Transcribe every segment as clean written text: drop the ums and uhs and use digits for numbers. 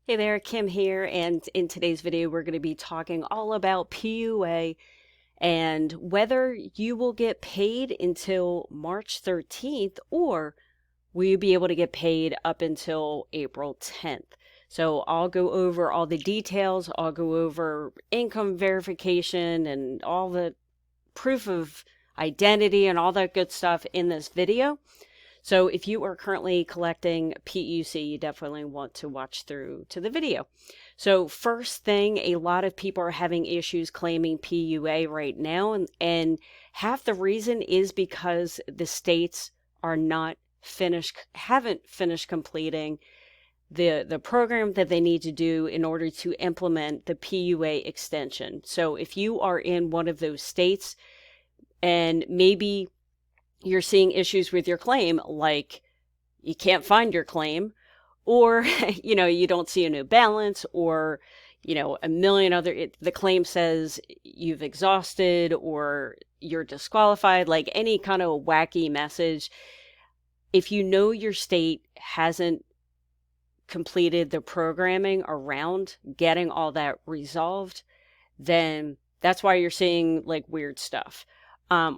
Hey there, Kim here, and in today's video we're going to be talking all about PUA and whether you will get paid until March 13th or will you be able to get paid up until April 10th. So I'll go over all the details, I'll go over income verification and all the proof of identity and all that good stuff in this video. So if you are currently collecting PUC, you definitely want to watch through to the video. So first thing, a lot of people are having issues claiming PUA right now, and half the reason is because the states are not haven't finished completing the program that they need to do in order to implement the PUA extension. So if you are in one of those states and maybe you're seeing issues with your claim, like you can't find your claim, or you don't see a new balance, or a million other, the claim says you've exhausted or you're disqualified, like any kind of wacky message. If you know your state hasn't completed the programming around getting all that resolved, then that's why you're seeing like weird stuff.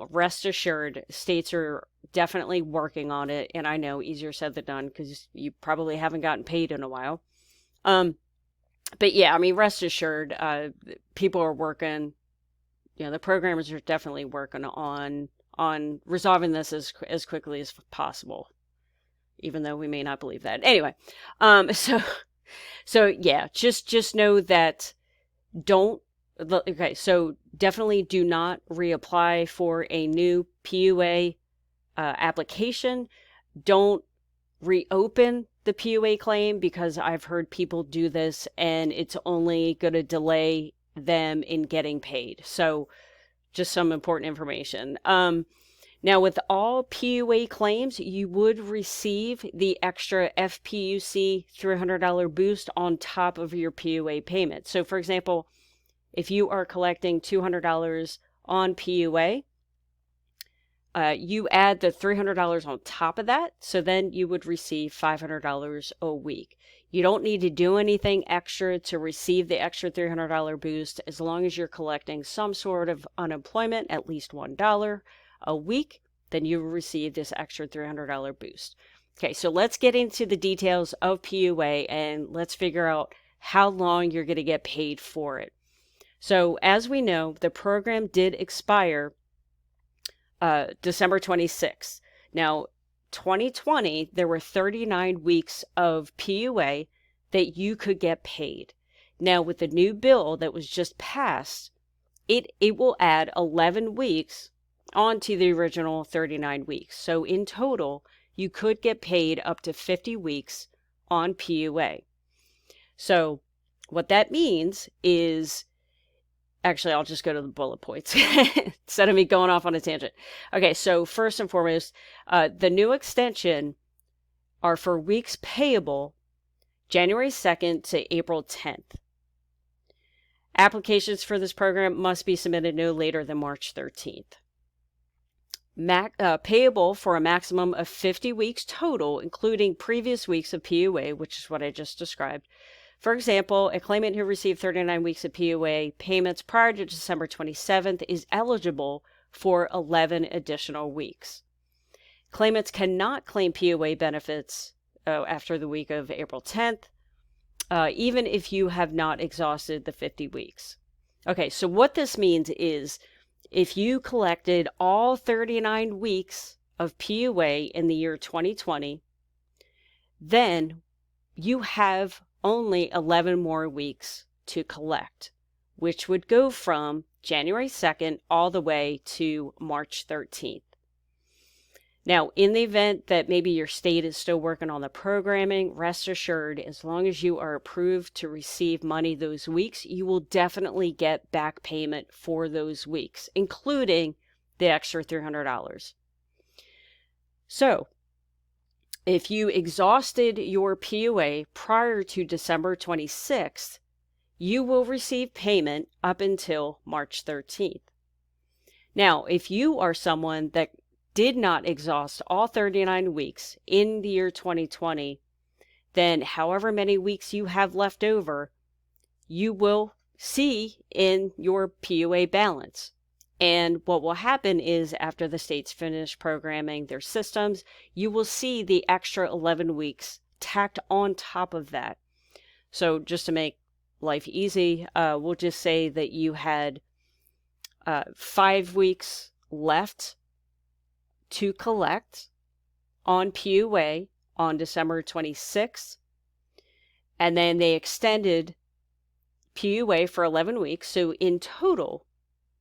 Rest assured, states are definitely working on it. And I know easier said than done because you probably haven't gotten paid in a while. But yeah, I mean, rest assured, people are working, the programmers are definitely working on resolving this as quickly as possible, even though we may not believe that. Anyway, so yeah, just know that so definitely do not reapply for a new PUA application. Don't reopen the PUA claim because I've heard people do this and it's only going to delay them in getting paid. So just some important information. Now, with all PUA claims, you would receive the extra FPUC $300 boost on top of your PUA payment. So, for example, if you are collecting $200 on PUA, you add the $300 on top of that, so then you would receive $500 a week. You don't need to do anything extra to receive the extra $300 boost as long as you're collecting some sort of unemployment, at least $1 a week, then you will receive this extra $300 boost. Okay, so let's get into the details of PUA and let's figure out how long you're going to get paid for it. So as we know, the program did expire December 26th. Now, 2020, there were 39 weeks of PUA that you could get paid. Now, with the new bill that was just passed, it will add 11 weeks onto the original 39 weeks. So in total, you could get paid up to 50 weeks on PUA. So what that means is, actually, I'll just go to the bullet points instead of me going off on a tangent. Okay, so first and foremost, the new extension are for weeks payable January 2nd to April 10th. Applications for this program must be submitted no later than March 13th. Payable for a maximum of 50 weeks total, including previous weeks of PUA, which is what I just described. For example, a claimant who received 39 weeks of PUA payments prior to December 27th is eligible for 11 additional weeks. Claimants cannot claim PUA benefits after the week of April 10th, even if you have not exhausted the 50 weeks. Okay, so what this means is if you collected all 39 weeks of PUA in the year 2020, then you have only 11 more weeks to collect, which would go from January 2nd all the way to March 13th. Now, in the event that maybe your state is still working on the programming, rest assured, as long as you are approved to receive money those weeks, you will definitely get back payment for those weeks, including the extra $300. So, if you exhausted your PUA prior to December 26th, you will receive payment up until March 13th. Now, if you are someone that did not exhaust all 39 weeks in the year 2020, then however many weeks you have left over, you will see in your PUA balance. And what will happen is after the states finish programming their systems, you will see the extra 11 weeks tacked on top of that. So just to make life easy, we'll just say that you had 5 weeks left to collect on PUA on December 26th. And then they extended PUA for 11 weeks. So in total,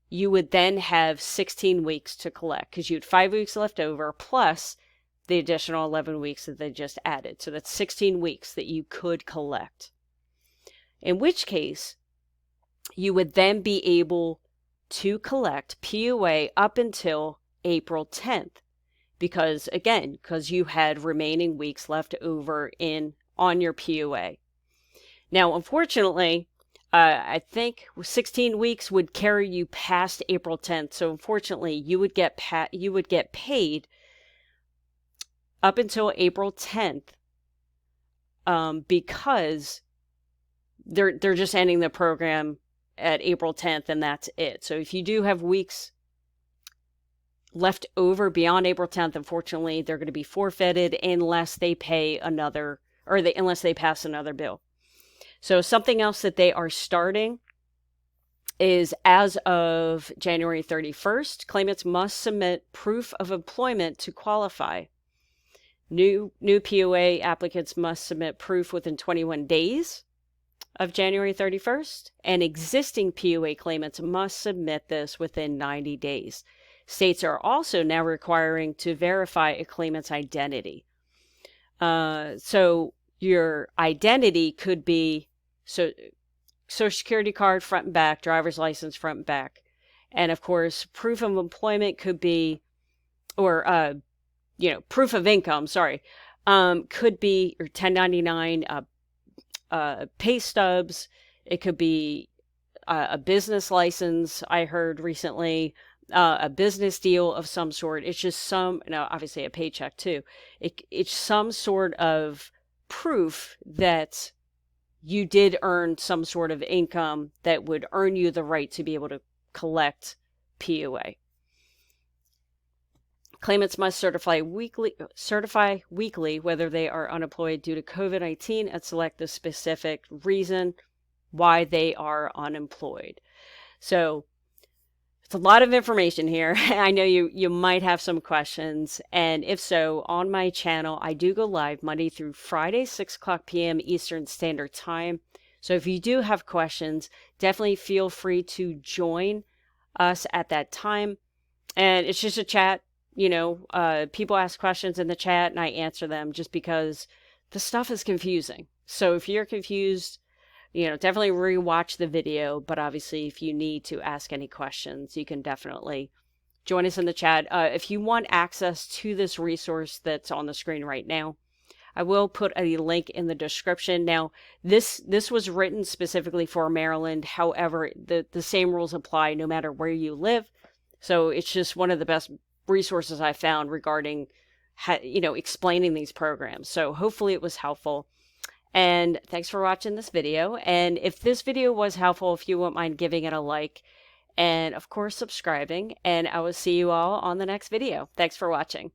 you would then have 16 weeks to collect because you had 5 weeks left over plus the additional 11 weeks that they just added. So that's 16 weeks that you could collect. In which case, you would then be able to collect PUA up until April 10th. Because you had remaining weeks left over on your PUA. Now, unfortunately, I think 16 weeks would carry you past April 10th. So unfortunately, you would get paid up until April 10th because they're just ending the program at April 10th, and that's it. So if you do have weeks left over beyond April 10th, unfortunately, they're going to be forfeited unless they pay another, unless they pass another bill. So something else that they are starting is as of January 31st, claimants must submit proof of employment to qualify. New PUA applicants must submit proof within 21 days of January 31st, and existing PUA claimants must submit this within 90 days. States are also now requiring to verify a claimant's identity. So your identity could be Social Security card front and back, driver's license front and back. And of course, proof of employment could be, or, proof of income, could be your 1099 pay stubs. It could be a business license, I heard recently, a business deal of some sort. It's just obviously a paycheck too. It's some sort of proof that you did earn some sort of income that would earn you the right to be able to collect PUA. Claimants must certify weekly whether they are unemployed due to COVID-19 and select the specific reason why they are unemployed. So it's a lot of information here. I know you might have some questions, and if so, on my channel, I do go live Monday through Friday, 6 o'clock p.m. Eastern Standard Time. So if you do have questions, definitely feel free to join us at that time. And it's just a chat. People ask questions in the chat, and I answer them just because the stuff is confusing. So if you're confused, definitely rewatch the video, but obviously if you need to ask any questions, you can definitely join us in the chat. If you want access to this resource that's on the screen right now, I will put a link in the description. Now, this was written specifically for Maryland. However, the same rules apply no matter where you live. So it's just one of the best resources I found regarding, explaining these programs. So hopefully it was helpful. And thanks for watching this video. And if this video was helpful, if you wouldn't mind giving it a like, and of course subscribing, and I will see you all on the next video. Thanks for watching.